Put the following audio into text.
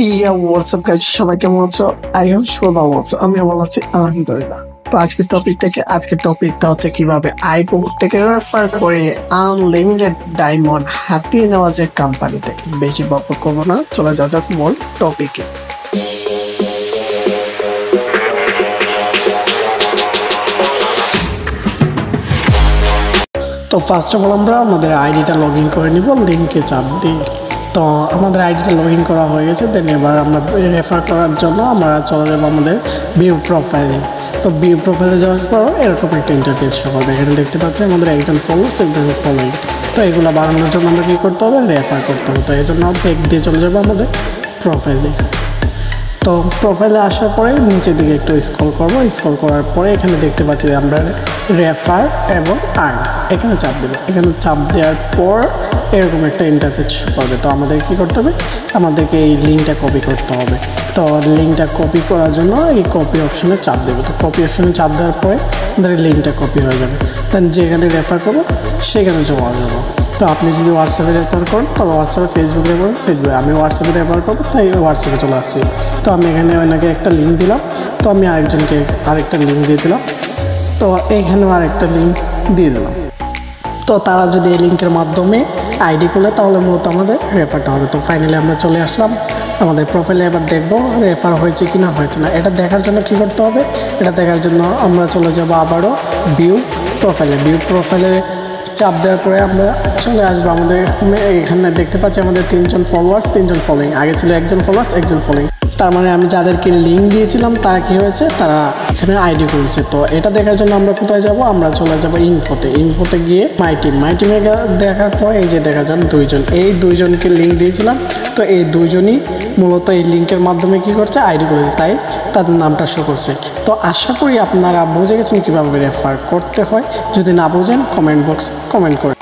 ইয়া WhatsApp guys, সবাই কেমন আছো? আই হোপ সবাই ভালো আছো। আমি ভালো আছি, আলহামদুলিল্লাহ। তো আজকের টপিকটা হচ্ছে কিভাবে আইপোক থেকে রেফার করে আনলিমিটেড ডায়মন্ড হাতিয়ে নেওয়া যায় কোম্পানিতে। বেশি বক করবো না, চলে যাওয়া যাক মূল টপিকে। তো ফার্স্ট অফ অল আমরা আমাদের আইডিটা লগ ইন করে নিব, লিঙ্কে চাপ দিই। তো আমাদের আইডিটা লগ ইন করা হয়ে গেছে। দেন এবার আমরা রেফার করার জন্য আমরা চলে যাবো আমাদের ভিউ প্রোফাইলে। তো ভিউ প্রোফাইলে যাওয়ার পর এরকম একটা ইন্টারফেস শো করবে। এখানে দেখতে পাচ্ছি আমাদের একজন ফলোয়ার্স, একজন ফলোয়িং। তো এগুলো বাড়ানোর জন্য আমরা কী করতে হবে? রেফার করতে হবে। তো এই জন্য ব্যাক দিয়ে চলে যাবো আমাদের প্রোফাইলে। তো প্রোফাইলে আসার পরে নিচের দিকে একটু স্ক্রল করবো। স্ক্রল করার পরে এখানে দেখতে পাচ্ছি আমরা রেফার এবং আর্ন, এখানে চাপ দেবো। এখানে চাপ দেওয়ার পর এরকম একটা ইন্টারফেস পাবে। তো আমাদের কি করতে হবে? আমাদেরকে এই লিঙ্কটা কপি করতে হবে। তো লিঙ্কটা কপি করার জন্য এই কপি অপশনে চাপ দেবো। তো কপি অপশনে চাপ দেওয়ার পরে আমাদের লিঙ্কটা কপি হয়ে যাবে। দেন যেখানে রেফার করবো সেখানে জমা যাবো। তো আপনি যদি হোয়াটসঅ্যাপে রেফার করেন তাহলে হোয়াটসঅ্যাপে, ফেসবুকে রেফার করেন ফেসবুকে। আমি হোয়াটসঅ্যাপে রেফার করবো, তাই হোয়াটসঅ্যাপে চলে আসছি। তো আমি এখানে ওনাকে একটা লিঙ্ক দিলাম। তো আমি আরেকজনকে আরেকটা লিঙ্ক দিয়ে দিলাম। তো এইখানেও আরেকটা লিঙ্ক দিয়ে দিলাম। তো তারা যদি এই লিঙ্কের মাধ্যমে আইডি খুলে তাহলে মূলত আমাদের রেফারটা হবে। তো ফাইনালি আমরা চলে আসলাম আমাদের প্রোফাইলে। এবার দেখবো রেফার হয়েছে কি না হয়েছে না। এটা দেখার জন্য কি করতে হবে? এটা দেখার জন্য আমরা চলে যাব আবারও ভিউ প্রোফাইলে। ভিউ প্রোফাইলে চাপ দেওয়ার পরে আমরা চলে আসবো আমাদের এখানে দেখতে পাচ্ছি আমাদের 3 জন ফলোয়ার্স, 3 জন ফলোয়িং। আগে ছিল একজন ফলোয়ার্স, একজন ফলোয়িং। তার মানে আমি যাদেরকে লিঙ্ক দিয়েছিলাম তারা কি হয়েছে? তারা এখানে আইডি করেছে। তো এটা দেখার জন্য আমরা কোথায় যাব? আমরা চলে যাব ইনফোতে। ইনফোতে গিয়ে মাই টিমে দেখার পর এই যে দেখা যান 2 জন, এই 2 জনকে লিঙ্ক দিয়েছিলাম। তো এই 2 জনই মূলত এই লিঙ্কের মাধ্যমে কি করছে? আইডি করেছে, তাই তাদের নামটা শো করছে। তো আশা করি আপনারা বুঝে গেছেন কীভাবে রেফার করতে হয়। যদি না বোঝেন কমেন্ট বক্সে কমেন্ট করে।